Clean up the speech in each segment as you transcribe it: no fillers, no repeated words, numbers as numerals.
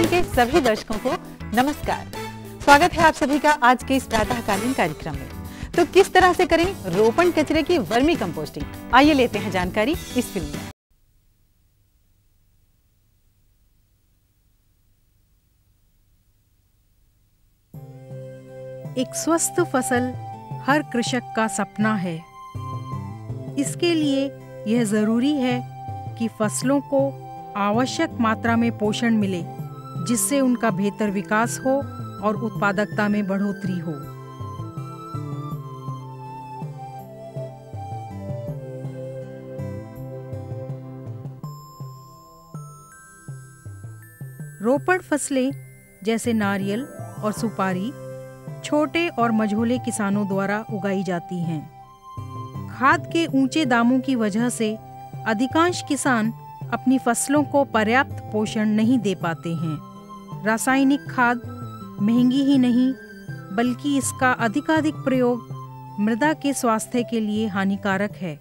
FM के सभी दर्शकों को नमस्कार। स्वागत है आप सभी का आज के इस प्रातःकालीन कार्यक्रम में। तो किस तरह से करें रोपण कचरे की वर्मी कंपोस्टिंग, आइए लेते हैं जानकारी इस फिल्म में। एक स्वस्थ फसल हर कृषक का सपना है। इसके लिए यह जरूरी है कि फसलों को आवश्यक मात्रा में पोषण मिले, जिससे उनका बेहतर विकास हो और उत्पादकता में बढ़ोतरी हो। रोपण फसलें जैसे नारियल और सुपारी छोटे और मझोले किसानों द्वारा उगाई जाती हैं। खाद के ऊंचे दामों की वजह से अधिकांश किसान अपनी फसलों को पर्याप्त पोषण नहीं दे पाते हैं। रासायनिक खाद महंगी ही नहीं, बल्कि इसका अधिकाधिक प्रयोग मृदा के स्वास्थ्य के लिए हानिकारक है।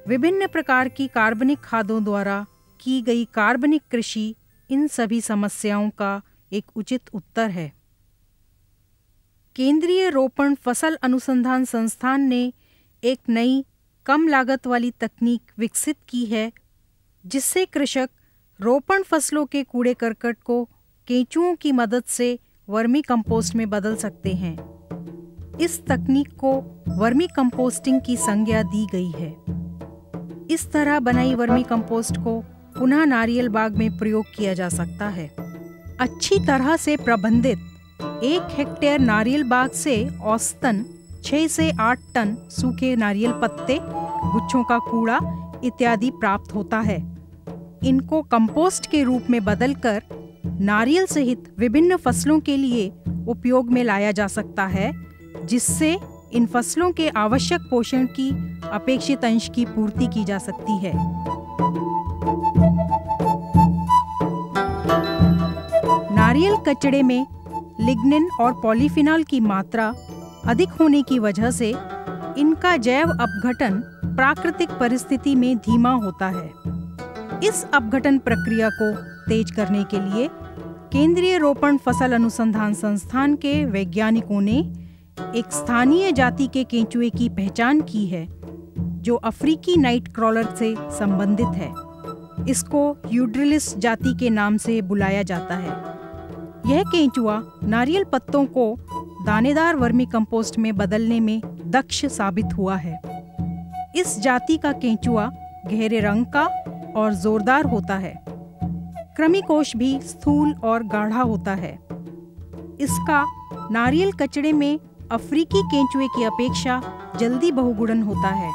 विभिन्न प्रकार की कार्बनिक खादों द्वारा की गई कार्बनिक कृषि इन सभी समस्याओं का एक उचित उत्तर है। केंद्रीय रोपण फसल अनुसंधान संस्थान ने एक नई कम लागत वाली तकनीक विकसित की है, जिससे कृषक रोपण फसलों के कूड़े करकट को केंचुओं की मदद से वर्मी कंपोस्ट में बदल सकते हैं। इस तकनीक को वर्मी कंपोस्टिंग की संज्ञा दी गई है। इस तरह बनाई वर्मी कंपोस्ट को पुनः नारियल बाग में प्रयोग किया जा सकता है। अच्छी तरह से प्रबंधित 1 हेक्टेयर नारियल बाग से औसतन 6 से 8 टन सूखे नारियल पत्ते, गुच्छों का कूड़ा इत्यादि प्राप्त होता है। इनको कंपोस्ट के रूप में बदलकर नारियल सहित विभिन्न फसलों के लिए उपयोग में लाया जा सकता है, जिससे इन फसलों के आवश्यक पोषण की अपेक्षित अंश की पूर्ति की जा सकती है। नारियल कचड़े में लिग्निन और पॉलीफिनॉल की मात्रा अधिक होने की वजह से इनका जैव अपघटन प्राकृतिक परिस्थिति में धीमा होता है। इस अपघटन प्रक्रिया को तेज करने के लिए केंद्रीय रोपण फसल अनुसंधान संस्थान के वैज्ञानिकों ने एक स्थानीय जाति के केंचुए की पहचान की है, जो अफ्रीकी नाइट क्रॉलर से संबंधित है। इसको यूड्रिलिस जाति के नाम से बुलाया जाता है। यह केंचुआ नारियल पत्तों को दानेदार वर्मी कंपोस्ट में बदलने में दक्ष साबित हुआ है। इस जाति का केंचुआ गहरे रंग का और जोरदार होता है। कृमिकोश भी स्थूल और गाढ़ा होता है। इसका नारियल कचड़े में अफ्रीकी केंचुए की अपेक्षा जल्दी बहुगुणन होता है।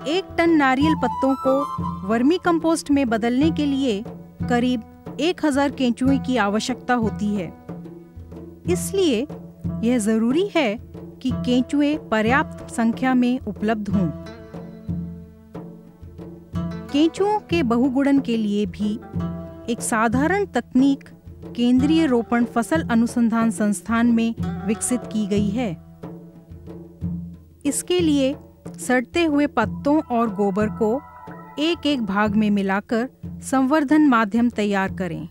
1 टन नारियल पत्तों को वर्मी कंपोस्ट में बदलने के लिए करीब 1000 केंचुए की आवश्यकता होती है। इसलिए यह जरूरी है कि केंचुए पर्याप्त संख्या में उपलब्ध हों। केंचुओं के बहुगुणन के लिए भी एक साधारण तकनीक केंद्रीय रोपण फसल अनुसंधान संस्थान में विकसित की गई है। इसके लिए सड़ते हुए पत्तों और गोबर को एक भाग में मिलाकर संवर्धन माध्यम तैयार करें।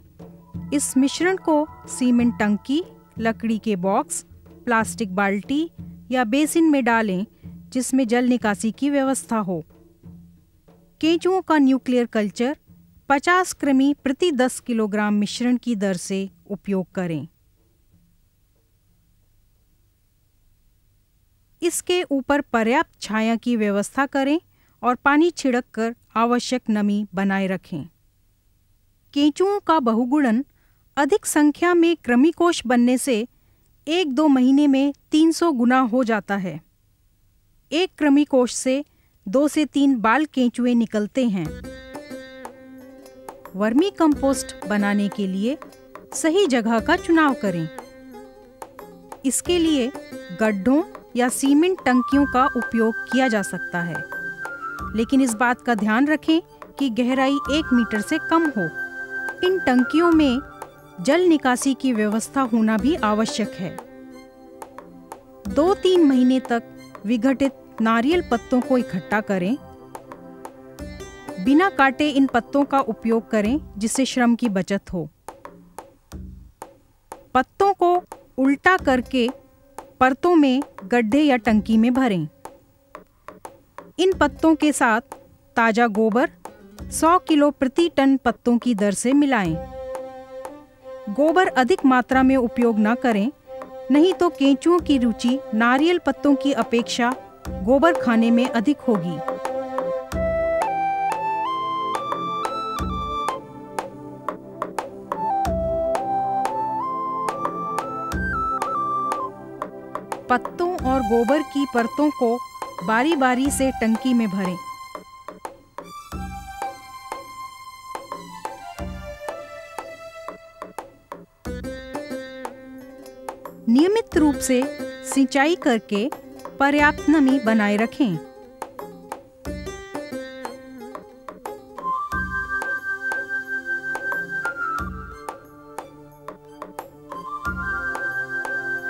इस मिश्रण को सीमेंट टंकी, लकड़ी के बॉक्स, प्लास्टिक बाल्टी या बेसिन में डालें, जिसमें जल निकासी की व्यवस्था हो। केंचुओं का न्यूक्लियर कल्चर 50 कृमि प्रति 10 किलोग्राम मिश्रण की दर से उपयोग करें। इसके ऊपर पर्याप्त छाया की व्यवस्था करें और पानी छिड़क कर आवश्यक नमी बनाए रखें। केंचुओं का बहुगुणन अधिक संख्या में कृमिकोश बनने से 1-2 महीने में 300 गुना हो जाता है। एक कृमिकोश से 2 से 3 बाल केंचुए निकलते हैं। वर्मी कंपोस्ट बनाने के लिए सही जगह का चुनाव करें। इसके लिए गड्ढों या सीमेंट टंकियों का उपयोग किया जा सकता है, लेकिन इस बात का ध्यान रखें कि गहराई 1 मीटर से कम हो। इन टंकियों में जल निकासी की व्यवस्था होना भी आवश्यक है। 2-3 महीने तक विघटित नारियल पत्तों को इकट्ठा करें। बिना काटे इन पत्तों का उपयोग करें, जिससे श्रम की बचत हो। पत्तों को उल्टा करके परतों में गड्ढे या टंकी में भरें। इन पत्तों के साथ ताज़ा गोबर 100 किलो प्रति टन पत्तों की दर से मिलाएं। गोबर अधिक मात्रा में उपयोग न करें, नहीं तो केंचुओं की रुचि नारियल पत्तों की अपेक्षा गोबर खाने में अधिक होगी। पत्तों और गोबर की परतों को बारी बारी से टंकी में भरें। नियमित रूप से सिंचाई करके पर्याप्त नमी बनाए रखें।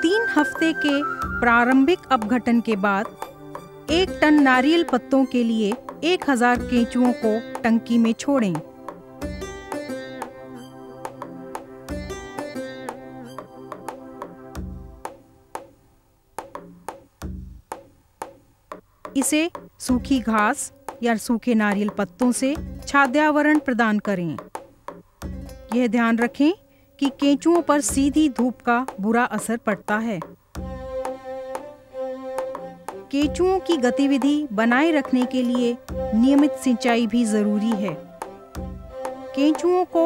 तीन हफ्ते के प्रारंभिक अपघटन के बाद 1 टन नारियल पत्तों के लिए 1000 केंचुओं को टंकी में छोड़ें। इसे सूखी घास या सूखे नारियल पत्तों से छायावरण प्रदान करें। यह ध्यान रखें कि केंचुओं पर सीधी धूप का बुरा असर पड़ता है। केंचुओं की गतिविधि बनाए रखने के लिए नियमित सिंचाई भी जरूरी है। केंचुओं को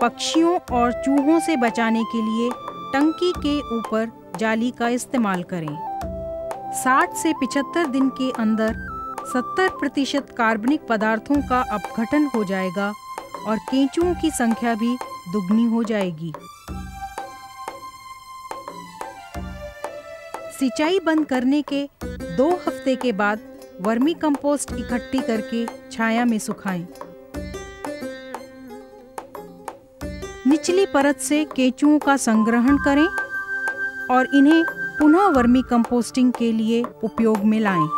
पक्षियों और चूहों से बचाने के लिए टंकी के ऊपर जाली का इस्तेमाल करें। 60 से 75 दिन के अंदर 70% कार्बनिक पदार्थों का अपघटन हो जाएगा और केंचुओं की संख्या भी दुगनी हो जाएगी। सिंचाई बंद करने के 2 हफ्ते के बाद वर्मी कंपोस्ट इकट्ठी करके छाया में सुखाएं। निचली परत से केंचुओं का संग्रहण करें और इन्हें पुनः वर्मी कंपोस्टिंग के लिए उपयोग में लाएं।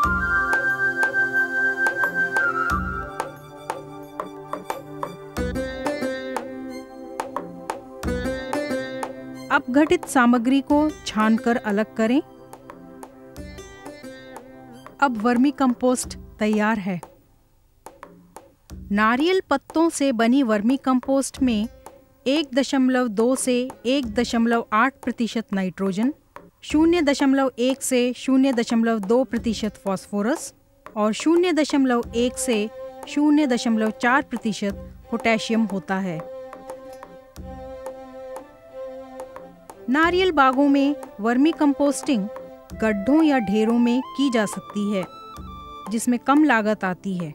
अपघटित सामग्री को छानकर अलग करें। अब वर्मी कंपोस्ट तैयार है। नारियल पत्तों से बनी वर्मी कंपोस्ट में 1.2 से 1.8% नाइट्रोजन, 0.1 से 0.2% फास्फोरस और 0.1 से 0.4% पोटेशियम होता है। नारियल बागों में वर्मी कंपोस्टिंग गड्ढों या ढेरों में की जा सकती है, जिसमें कम लागत आती है,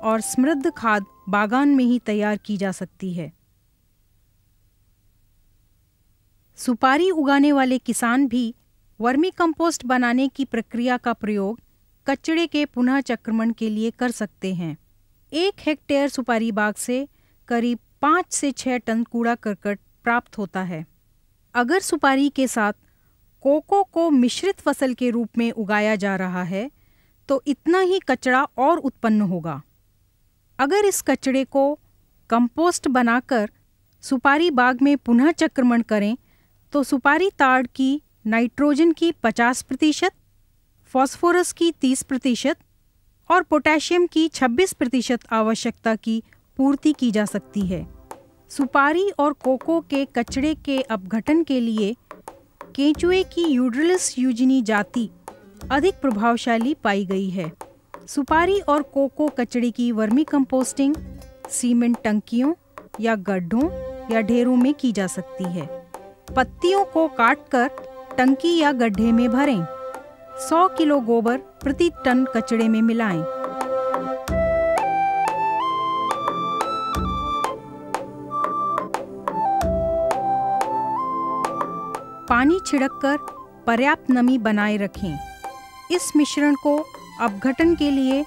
और समृद्ध खाद बागान में ही तैयार की जा सकती है। सुपारी उगाने वाले किसान भी वर्मी कंपोस्ट बनाने की प्रक्रिया का प्रयोग कचरे के पुनः चक्रमण के लिए कर सकते हैं। 1 हेक्टेयर सुपारी बाग से करीब 5 से 6 टन कूड़ा करकट प्राप्त होता है। अगर सुपारी के साथ कोको को मिश्रित फसल के रूप में उगाया जा रहा है तो इतना ही कचरा और उत्पन्न होगा। अगर इस कचरे को कंपोस्ट बनाकर सुपारी बाग में पुनः चक्रमण करें तो सुपारी ताड़ की नाइट्रोजन की 50%, फास्फोरस की 30% और पोटेशियम की 26% आवश्यकता की पूर्ति की जा सकती है। सुपारी और कोको के कचरे के अपघटन के लिए केंचुए की यूड्रिलिस यूजिनी जाति अधिक प्रभावशाली पाई गई है। सुपारी और कोको कचरे की वर्मी कंपोस्टिंग सीमेंट टंकियों या गड्ढों या ढेरों में की जा सकती है। पत्तियों को काटकर टंकी या गड्ढे में भरें। 100 किलो गोबर प्रति टन कचड़े में मिलाएं। पानी छिड़ककर पर्याप्त नमी बनाए रखें। इस मिश्रण को अपघटन के लिए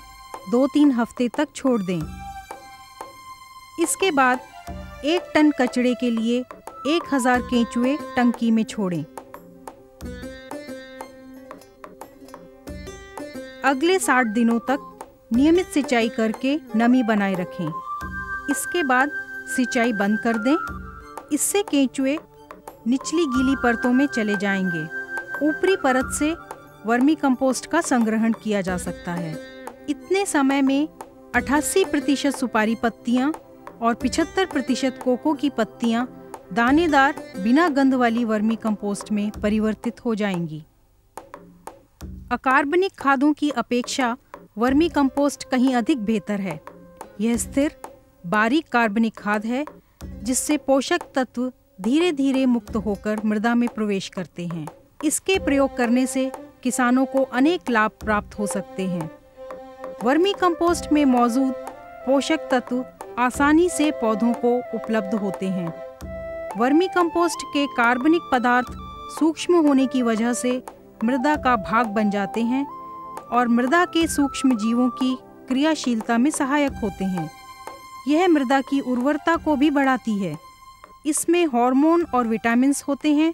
2-3 हफ्ते तक छोड़ दें। इसके बाद 1 टन कचड़े के लिए 1000 केंचुए टंकी में छोड़ें। अगले 60 दिनों तक नियमित सिंचाई करके नमी बनाए रखें। इसके बाद सिंचाई बंद कर दें। इससे केंचुए निचली गीली परतों में चले जाएंगे। ऊपरी परत से वर्मी कंपोस्ट का संग्रहण किया जा सकता है। इतने समय में 88% सुपारी पत्तियां और 75% कोको की पत्तियां दानेदार बिना गंध वाली वर्मी कंपोस्ट में परिवर्तित हो जाएंगी। अकार्बनिक खादों की अपेक्षा वर्मी कंपोस्ट कहीं अधिक बेहतर है। यह स्थिर, बारीक कार्बनिक खाद है जिससे पोषक तत्व धीरे धीरे मुक्त होकर मृदा में प्रवेश करते हैं। इसके प्रयोग करने से किसानों को अनेक लाभ प्राप्त हो सकते हैं। वर्मी कंपोस्ट में मौजूद पोषक तत्व आसानी से पौधों को उपलब्ध होते हैं। वर्मी कंपोस्ट के कार्बनिक पदार्थ सूक्ष्म होने की वजह से मृदा का भाग बन जाते हैं और मृदा के सूक्ष्म जीवों की क्रियाशीलता में सहायक होते हैं। यह मृदा की उर्वरता को भी बढ़ाती है। इसमें हार्मोन और विटामिन्स होते हैं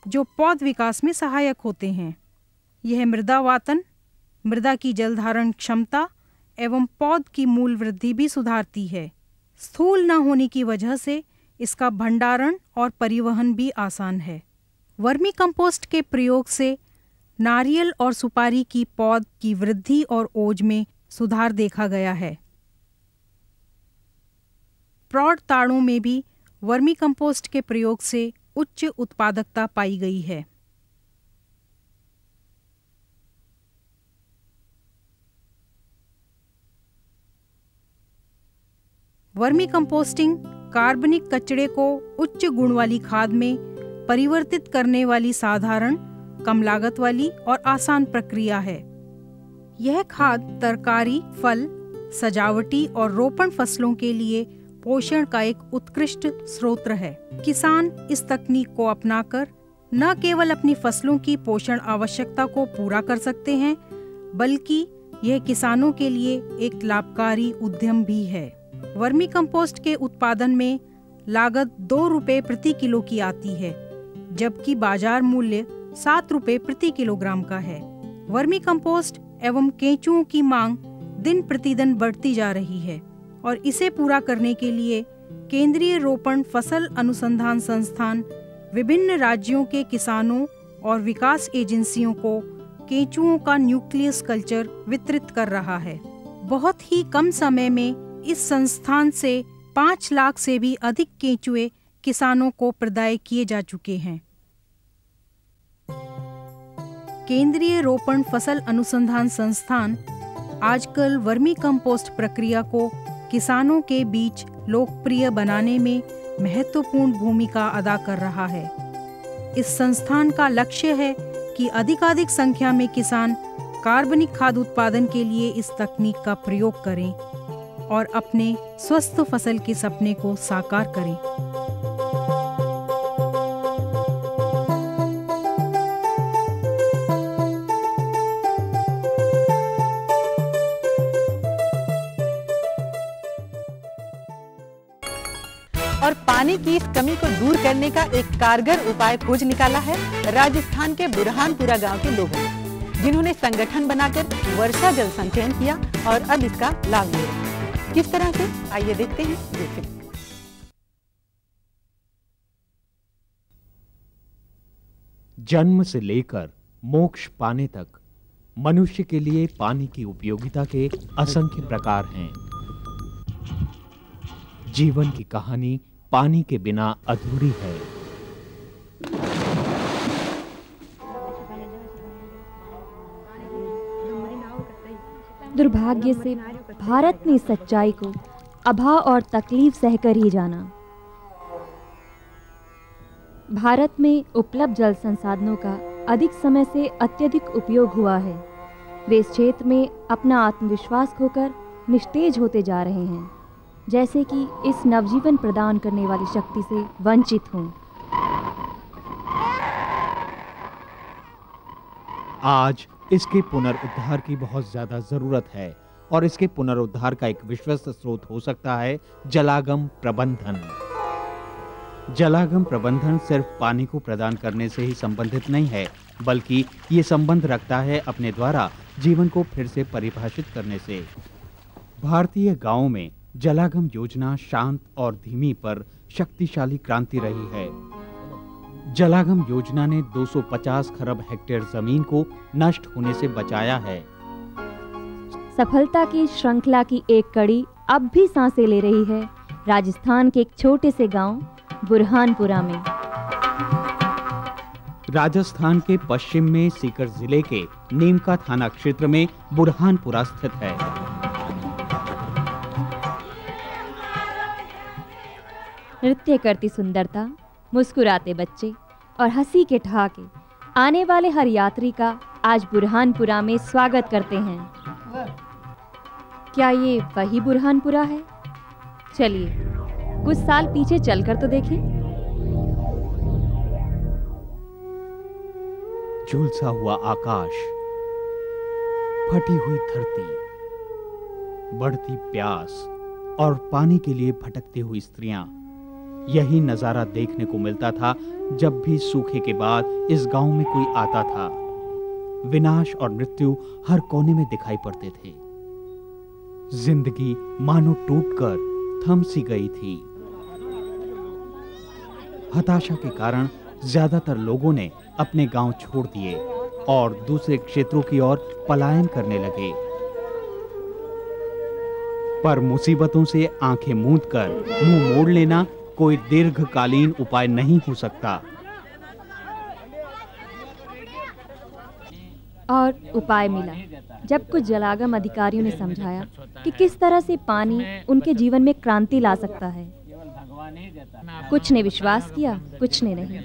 जो पौध विकास में सहायक होते हैं। यह मृदा वातन, मृदा की जल धारण क्षमता एवं पौध की मूल वृद्धि भी सुधारती है। स्थूल न होने की वजह से इसका भंडारण और परिवहन भी आसान है। वर्मी कंपोस्ट के प्रयोग से नारियल और सुपारी की पौध की वृद्धि और ओज में सुधार देखा गया है। प्रौढ़ ताड़ों में भी वर्मी कंपोस्ट के प्रयोग से उच्च उत्पादकता पाई गई है। वर्मी कंपोस्टिंग कार्बनिक कचरे को उच्च गुण वाली खाद में परिवर्तित करने वाली साधारण, कम लागत वाली और आसान प्रक्रिया है। यह खाद तरकारी, फल, सजावटी और रोपण फसलों के लिए पोषण का एक उत्कृष्ट स्रोत है। किसान इस तकनीक को अपनाकर न केवल अपनी फसलों की पोषण आवश्यकता को पूरा कर सकते हैं, बल्कि यह किसानों के लिए एक लाभकारी उद्यम भी है। वर्मी कंपोस्ट के उत्पादन में लागत 2 रुपये प्रति किलो की आती है, जबकि बाजार मूल्य 7 रुपये प्रति किलोग्राम का है। वर्मी कंपोस्ट एवं केंचुओं की मांग दिन प्रतिदिन बढ़ती जा रही है और इसे पूरा करने के लिए केंद्रीय रोपण फसल अनुसंधान संस्थान विभिन्न राज्यों के किसानों और विकास एजेंसियों को केंचुओं का न्यूक्लियस कल्चर वितरित कर रहा है। बहुत ही कम समय में इस संस्थान से 5 लाख से भी अधिक केंचुए किसानों को प्रदाय किए जा चुके हैं। केंद्रीय रोपण फसल अनुसंधान संस्थान आजकल वर्मी कंपोस्ट प्रक्रिया को किसानों के बीच लोकप्रिय बनाने में महत्वपूर्ण भूमिका अदा कर रहा है। इस संस्थान का लक्ष्य है कि अधिकाधिक संख्या में किसान कार्बनिक खाद उत्पादन के लिए इस तकनीक का प्रयोग करें और अपने स्वस्थ फसल के सपने को साकार करें। और पानी की इस कमी को दूर करने का एक कारगर उपाय खोज निकाला है राजस्थान के बुरहानपुरा गांव के लोगों ने, जिन्होंने संगठन बनाकर वर्षा जल संचयन किया और अब इसका लाभ ले रहे हैं। किस तरह से, आइए देखते हैं ये फिल्म। जन्म से लेकर मोक्ष पाने तक मनुष्य के लिए पानी की उपयोगिता के असंख्य प्रकार हैं। जीवन की कहानी पानी के बिना अधूरी है। दुर्भाग्य से भारत ने सच्चाई को अभाव और तकलीफ सहकर ही जाना। भारत में उपलब्ध जल संसाधनों का अधिक समय से अत्यधिक उपयोग हुआ है। वे इस क्षेत्र में अपना आत्मविश्वास खोकर निस्तेज होते जा रहे हैं, जैसे कि इस नवजीवन प्रदान करने वाली शक्ति से वंचित हों। आज इसके पुनरुद्धार की बहुत ज्यादा जरूरत है और इसके पुनरुद्धार का एक विश्वस्त स्रोत हो सकता है जलागम प्रबंधन। जलागम प्रबंधन सिर्फ पानी को प्रदान करने से ही संबंधित नहीं है, बल्कि ये संबंध रखता है अपने द्वारा जीवन को फिर से परिभाषित करने से। भारतीय गांवों में जलागम योजना शांत और धीमी पर शक्तिशाली क्रांति रही है। जलागम योजना ने 250 खरब हेक्टेयर जमीन को नष्ट होने से बचाया है। सफलता की श्रृंखला की एक कड़ी अब भी सांसें ले रही है राजस्थान के एक छोटे से गांव बुरहानपुरा में। राजस्थान के पश्चिम में सीकर जिले के नीमका थाना क्षेत्र में बुरहानपुरा स्थित है। नृत्य करती सुंदरता, मुस्कुराते बच्चे और हंसी के ठहाके आने वाले हर यात्री का आज बुरहानपुरा में स्वागत करते हैं। क्या ये वही बुरहानपुरा है? चलिए कुछ साल पीछे चलकर तो देखें। झुलसा हुआ आकाश, फटी हुई धरती, बढ़ती प्यास और पानी के लिए भटकती हुई स्त्रियां, यही नजारा देखने को मिलता था जब भी सूखे के बाद इस गांव में कोई आता था। विनाश और मृत्यु हर कोने में दिखाई पड़ते थे। जिंदगी मानो टूटकर थम सी गई थी। हताशा के कारण ज्यादातर लोगों ने अपने गांव छोड़ दिए और दूसरे क्षेत्रों की ओर पलायन करने लगे। पर मुसीबतों से आंखें मूंदकर मुंह मोड़ लेना कोई दीर्घकालीन उपाय नहीं हो सकता। और उपाय मिला जब कुछ जलागम अधिकारियों ने समझाया कि किस तरह से पानी उनके जीवन में क्रांति ला सकता है। कुछ ने विश्वास किया, कुछ ने नहीं,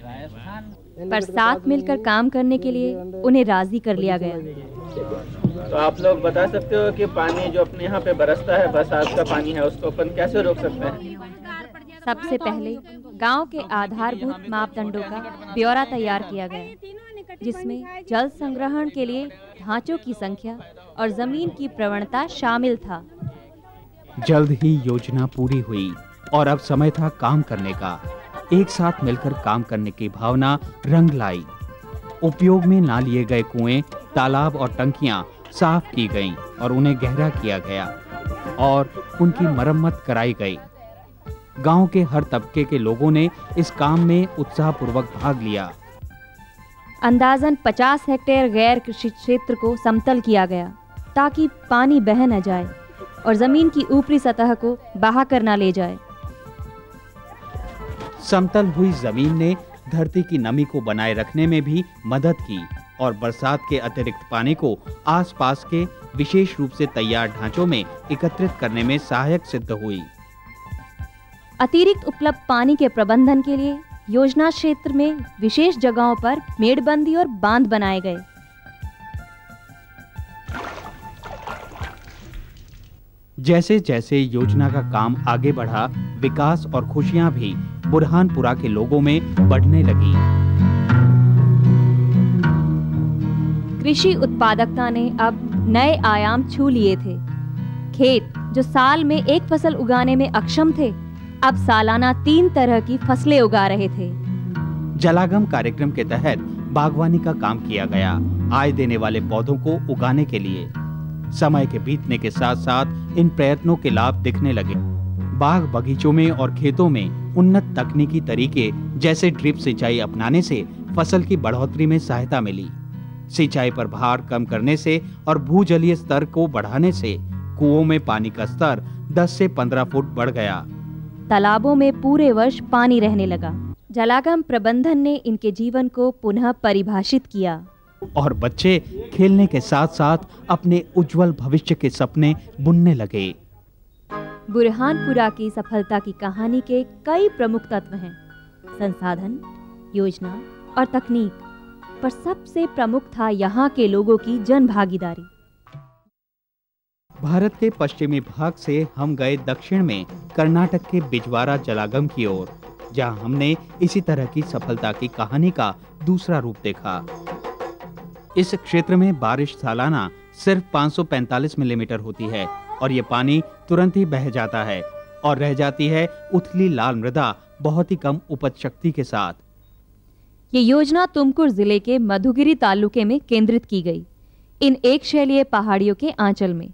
पर साथ मिलकर काम करने के लिए उन्हें राजी कर लिया गया। तो आप लोग बता सकते हो कि पानी जो अपने यहाँ पे बरसता है, बरसात का पानी है, उसको अपन कैसे रोक सकते हैं? सबसे पहले गांव के आधारभूत मापदंडों का ब्यौरा तैयार किया गया, जिसमें जल संग्रहण के लिए ढांचों की संख्या और जमीन की प्रवणता शामिल था। जल्द ही योजना पूरी हुई और अब समय था काम करने का। एक साथ मिलकर काम करने की भावना रंग लाई। उपयोग में ना लिए गए कुएं, तालाब और टंकियां साफ की गईं और उन्हें गहरा किया गया और उनकी मरम्मत कराई गई। गांव के हर तबके के लोगों ने इस काम में उत्साहपूर्वक भाग लिया। अंदाजन 50 हेक्टेयर गैर कृषि क्षेत्र को समतल किया गया ताकि पानी बह न जाए और जमीन की ऊपरी सतह को बहा कर न ले जाए। समतल हुई जमीन ने धरती की नमी को बनाए रखने में भी मदद की और बरसात के अतिरिक्त पानी को आसपास के विशेष रूप से तैयार ढांचों में एकत्रित करने में सहायक सिद्ध हुई। अतिरिक्त उपलब्ध पानी के प्रबंधन के लिए योजना क्षेत्र में विशेष जगहों पर मेड़बंदी और बांध बनाए गए। जैसे जैसे योजना का काम आगे बढ़ा, विकास और खुशियां भी बुरहानपुरा के लोगों में बढ़ने लगी। कृषि उत्पादकता ने अब नए आयाम छू लिए थे। खेत जो साल में एक फसल उगाने में अक्षम थे, अब सालाना 3 तरह की फसलें उगा रहे थे। जलागम कार्यक्रम के तहत बागवानी का काम किया गया, आय देने वाले पौधों को उगाने के लिए। समय के बीतने के साथ साथ इन प्रयत्नों के लाभ दिखने लगे। बाग बगीचों में और खेतों में उन्नत तकनीकी तरीके जैसे ड्रिप सिंचाई अपनाने से फसल की बढ़ोतरी में सहायता मिली। सिंचाई पर भार कम करने से और भूजलीय स्तर को बढ़ाने से कुओं में पानी का स्तर 10 से 15 फुट बढ़ गया। तालाबों में पूरे वर्ष पानी रहने लगा। जलागम प्रबंधन ने इनके जीवन को पुनः परिभाषित किया और बच्चे खेलने के साथ साथ अपने उज्जवल भविष्य के सपने बुनने लगे। बुरहानपुरा की सफलता की कहानी के कई प्रमुख तत्व हैं: संसाधन, योजना और तकनीक, पर सबसे प्रमुख था यहाँ के लोगों की जन भागीदारी। भारत के पश्चिमी भाग से हम गए दक्षिण में कर्नाटक के बिजवारा जलागम की ओर, जहां हमने इसी तरह की सफलता की कहानी का दूसरा रूप देखा। इस क्षेत्र में बारिश सालाना सिर्फ 545 मिलीमीटर होती है और ये पानी तुरंत ही बह जाता है और रह जाती है उथली लाल मृदा बहुत ही कम उपज शक्ति के साथ। ये योजना तुमकुर जिले के मधुगिरी तालुके में केंद्रित की गई, इन एक शैलीय पहाड़ियों के आंचल में।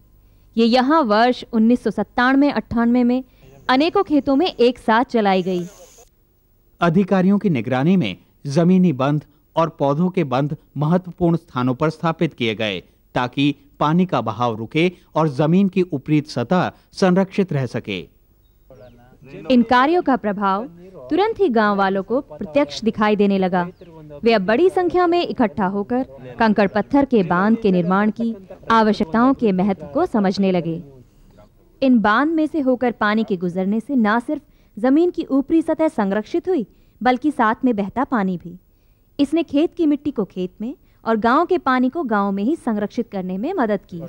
ये यहाँ वर्ष 1997-98 में अनेकों खेतों में एक साथ चलाई गई। अधिकारियों की निगरानी में जमीनी बंध और पौधों के बंध महत्वपूर्ण स्थानों पर स्थापित किए गए ताकि पानी का बहाव रुके और जमीन की ऊपरी सतह संरक्षित रह सके। इन कार्यों का प्रभाव तुरंत ही गांव वालों को प्रत्यक्ष दिखाई देने लगा। वे अब बड़ी संख्या में इकट्ठा होकर कंकड़ पत्थर के बांध के निर्माण की आवश्यकताओं के महत्व को समझने लगे। इन बांध में से होकर पानी के गुजरने से न सिर्फ जमीन की ऊपरी सतह संरक्षित हुई, बल्कि साथ में बहता पानी भी। इसने खेत की मिट्टी को खेत में और गांव के पानी को गांव में ही संरक्षित करने में मदद की।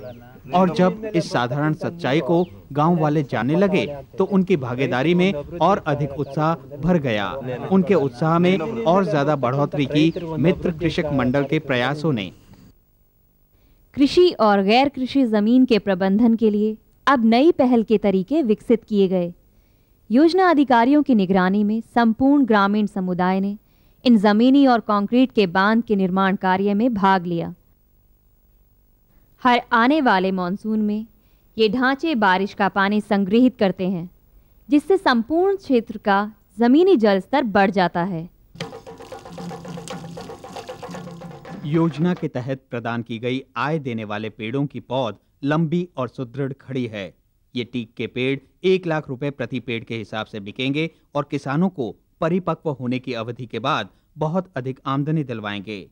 और जब इस साधारण सच्चाई को गांव वाले जानने लगे तो उनकी भागीदारी में और अधिक उत्साह भर गया। उनके उत्साह में और ज्यादा बढ़ोतरी की मित्र कृषक मंडल के प्रयासों ने। कृषि और गैर कृषि जमीन के प्रबंधन के लिए अब नई पहल के तरीके विकसित किए गए। योजना अधिकारियों की निगरानी में संपूर्ण ग्रामीण समुदाय ने इन जमीनी और कंक्रीट के बांध के निर्माण कार्य में भाग लिया। हर आने वाले मॉनसून में ये ढांचे बारिश का पानी संग्रहित करते हैं, जिससे संपूर्ण क्षेत्र का जमीनी जल स्तर बढ़ जाता है। योजना के तहत प्रदान की गई आय देने वाले पेड़ों की पौध लंबी और सुदृढ़ खड़ी है। ये टीक के पेड़ 1 लाख रुपए प्रति पेड़ के हिसाब से बिकेंगे और किसानों को परिपक्व होने की अवधि के बाद बहुत अधिक आमदनी दिलवाएंगे।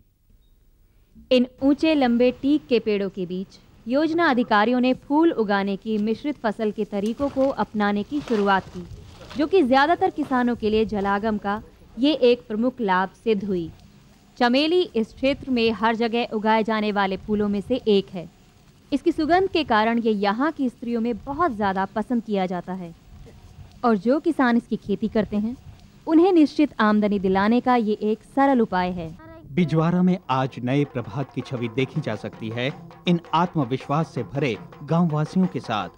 इन ऊंचे लंबे टीक के पेड़ों के बीच योजना अधिकारियों ने फूल उगाने की मिश्रित फसल के तरीकों को अपनाने की शुरुआत की, जो कि ज्यादातर किसानों के लिए जलागम का ये एक प्रमुख लाभ सिद्ध हुई। चमेली इस क्षेत्र में हर जगह उगाए जाने वाले फूलों में से एक है। इसकी सुगंध के कारण ये यहाँ की स्त्रियों में बहुत ज़्यादा पसंद किया जाता है और जो किसान इसकी खेती करते हैं उन्हें निश्चित आमदनी दिलाने का ये एक सरल उपाय है। बिजवारा में आज नए प्रभात की छवि देखी जा सकती है इन आत्मविश्वास से भरे गाँव वासियों के साथ।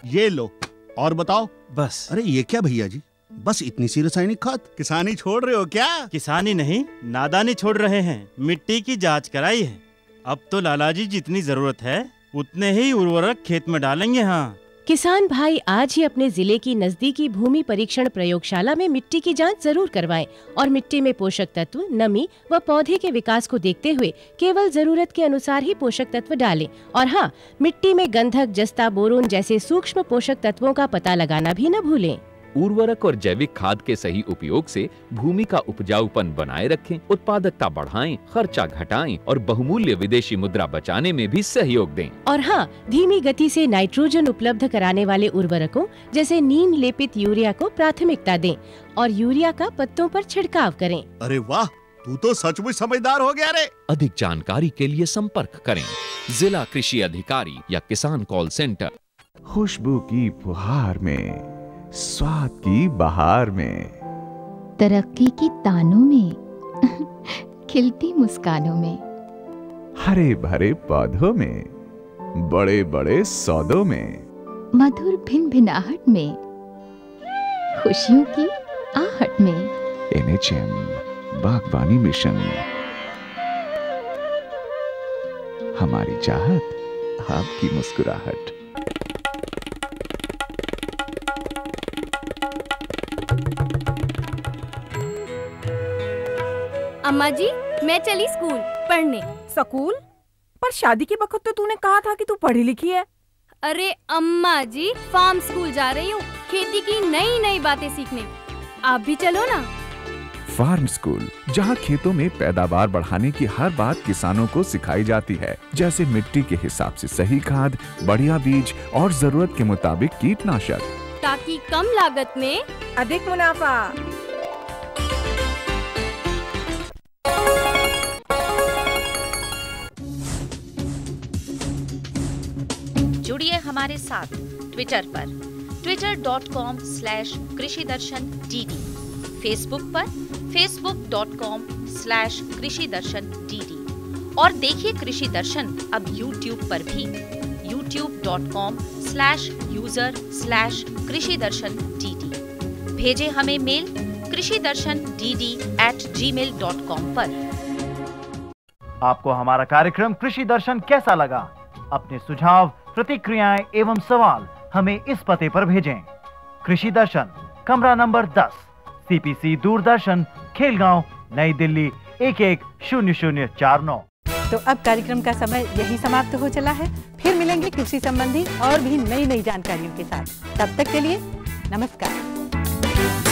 ये लो और बताओ। बस। अरे ये क्या भैया जी, बस इतनी सी रासायनिक खाद? किसानी छोड़ रहे हो क्या? किसानी नहीं, नादानी छोड़ रहे हैं। मिट्टी की जांच कराई है। अब तो लालाजी जितनी जरूरत है उतने ही उर्वरक खेत में डालेंगे। हाँ, किसान भाई आज ही अपने जिले की नजदीकी भूमि परीक्षण प्रयोगशाला में मिट्टी की जांच जरूर करवाएं और मिट्टी में पोषक तत्व, नमी व पौधे के विकास को देखते हुए केवल जरूरत के अनुसार ही पोषक तत्व डालें। और हाँ, मिट्टी में गंधक, जस्ता, बोरोन जैसे सूक्ष्म पोषक तत्वों का पता लगाना भी न भूलें। उर्वरक और जैविक खाद के सही उपयोग से भूमि का उपजाऊपन बनाए रखें, उत्पादकता बढ़ाएं, खर्चा घटाएं और बहुमूल्य विदेशी मुद्रा बचाने में भी सहयोग दें। और हाँ, धीमी गति से नाइट्रोजन उपलब्ध कराने वाले उर्वरकों जैसे नीम लेपित यूरिया को प्राथमिकता दें और यूरिया का पत्तों पर छिड़काव करें। अरे वाह, तू तो सचमुच समझदार हो गया रे। अधिक जानकारी के लिए संपर्क करें जिला कृषि अधिकारी या किसान कॉल सेंटर। खुशबू की फुहार में, स्वाद की बहार में, तरक्की की तानों में, खिलती मुस्कानों में, हरे भरे पौधों में, बड़े बड़े सौदों में, मधुर भिनभिनाहट में, खुशियों की आहट में। NHM बागवानी मिशन, हमारी चाहत, आपकी मुस्कुराहट। अम्मा जी, मैं चली स्कूल पढ़ने। स्कूल? पर शादी के वक्त तो तूने कहा था कि तू पढ़ी लिखी है। अरे अम्मा जी, फार्म स्कूल जा रही हूँ खेती की नई नई बातें सीखने। आप भी चलो ना। फार्म स्कूल, जहाँ खेतों में पैदावार बढ़ाने की हर बात किसानों को सिखाई जाती है, जैसे मिट्टी के हिसाब से सही खाद, बढ़िया बीज और जरूरत के मुताबिक कीटनाशक, ताकि कम लागत में अधिक मुनाफा। जुड़िए हमारे साथ ट्विटर पर twitter.com/कृषिदर्शन-dd, फेसबुक पर facebook.com/कृषिदर्शन-dd और देखिए कृषि दर्शन अब यूट्यूब पर भी youtube.com/user/कृषिदर्शन-dd। भेजे हमें मेल कृषिदर्शन-dd@gmail.com पर। आपको हमारा कार्यक्रम कृषि दर्शन कैसा लगा? अपने सुझाव, प्रतिक्रियाएं एवं सवाल हमें इस पते पर भेजें। कृषि दर्शन, कमरा नंबर 10, CPC दूरदर्शन, खेलगांव, नई दिल्ली 110049। तो अब कार्यक्रम का समय यही समाप्त हो चला है। फिर मिलेंगे कृषि संबंधी और भी नई नई जानकारियों के साथ। तब तक के लिए नमस्कार।